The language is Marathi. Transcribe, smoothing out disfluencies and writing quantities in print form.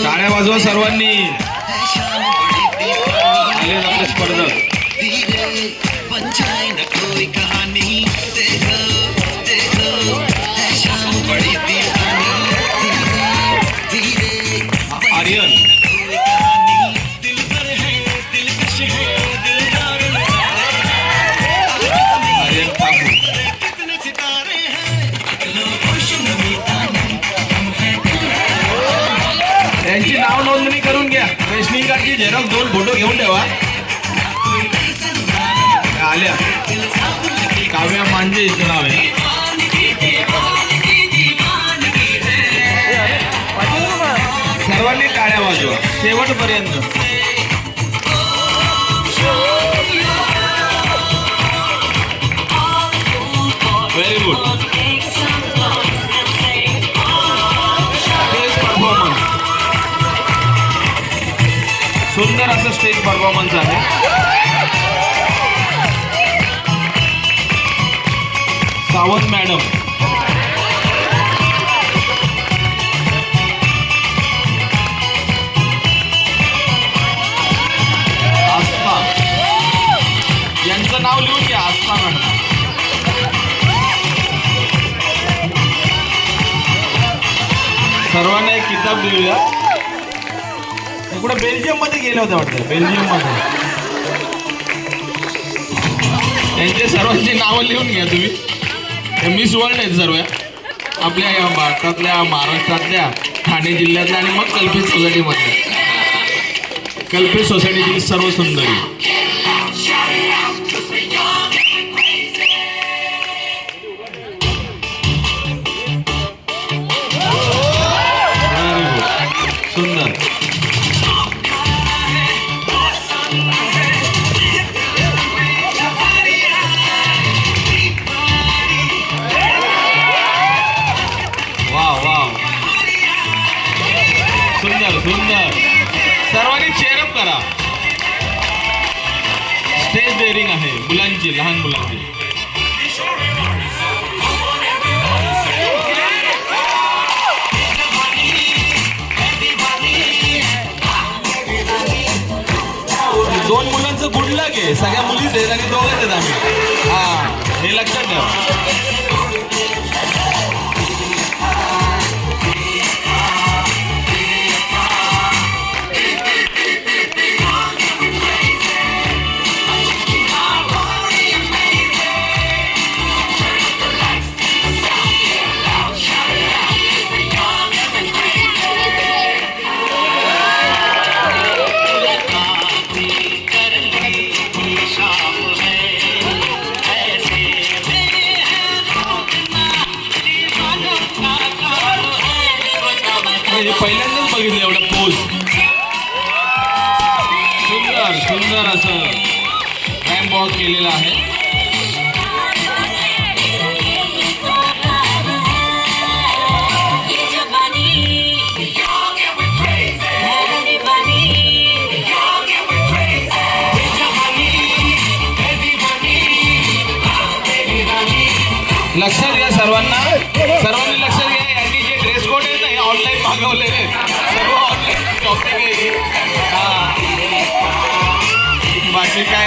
टाळ्या वाजवा सर्वांनी. आले आपले स्पर्धक. आर्यन त्यांची नाव नोंदणी करून घ्या. रेशनिंग कार्डची झेरॉक्स 2 फोटो घेऊन ठेवा. आल्या काव्या मांजे इथं नाव आहे. सर्वांनी टाळ्या वाजवा शेवटपर्यंत. Very good. स्टेज परफॉर्मन्स सुंदर असं स्टेज परफॉर्मन्स आहे. सावंत मॅडम आस्था यांचं नाव लिहून घ्या. आस्था मॅडम. सर्वांना एक किताब देऊया. कुठे बेल्जियम मध्ये गेले होते वाटतं. बेल्जियम मध्ये त्यांचे सर्वांची नावं लिहून घ्या तुम्ही. मिस वर्ल्ड आहेत सर्व आपल्या या भारतातल्या, महाराष्ट्रातल्या, ठाणे जिल्ह्यातल्या आणि मग कल्पित सोसायटीमधल्या. कल्पित सोसायटीतील सर्व सुंदरी. सुंदर. सुंदर सुंदर. सर्वांनी चेअरअप करा. स्टेज डेअरिंग आहे मुलांची, लहान मुलांची. दोन मुलांचं गुड लक आहे. सगळ्या मुलीच आहेत आणि दोघंच आहेत आम्ही. हा हे लक्षात ठेवा. पहिल्यांदाच बघितलं एवढं पोज. सुंदर सुंदर असं रॅम्प वॉक केलेलं आहे. लक्षात घ्या सर्वांनी लक्षात घ्या. यांनी जे ड्रेस कोड आहे ना हे ऑनलाईन मागवलेले सर्व ऑनलाईन शॉपिंग आहे. बाकी काय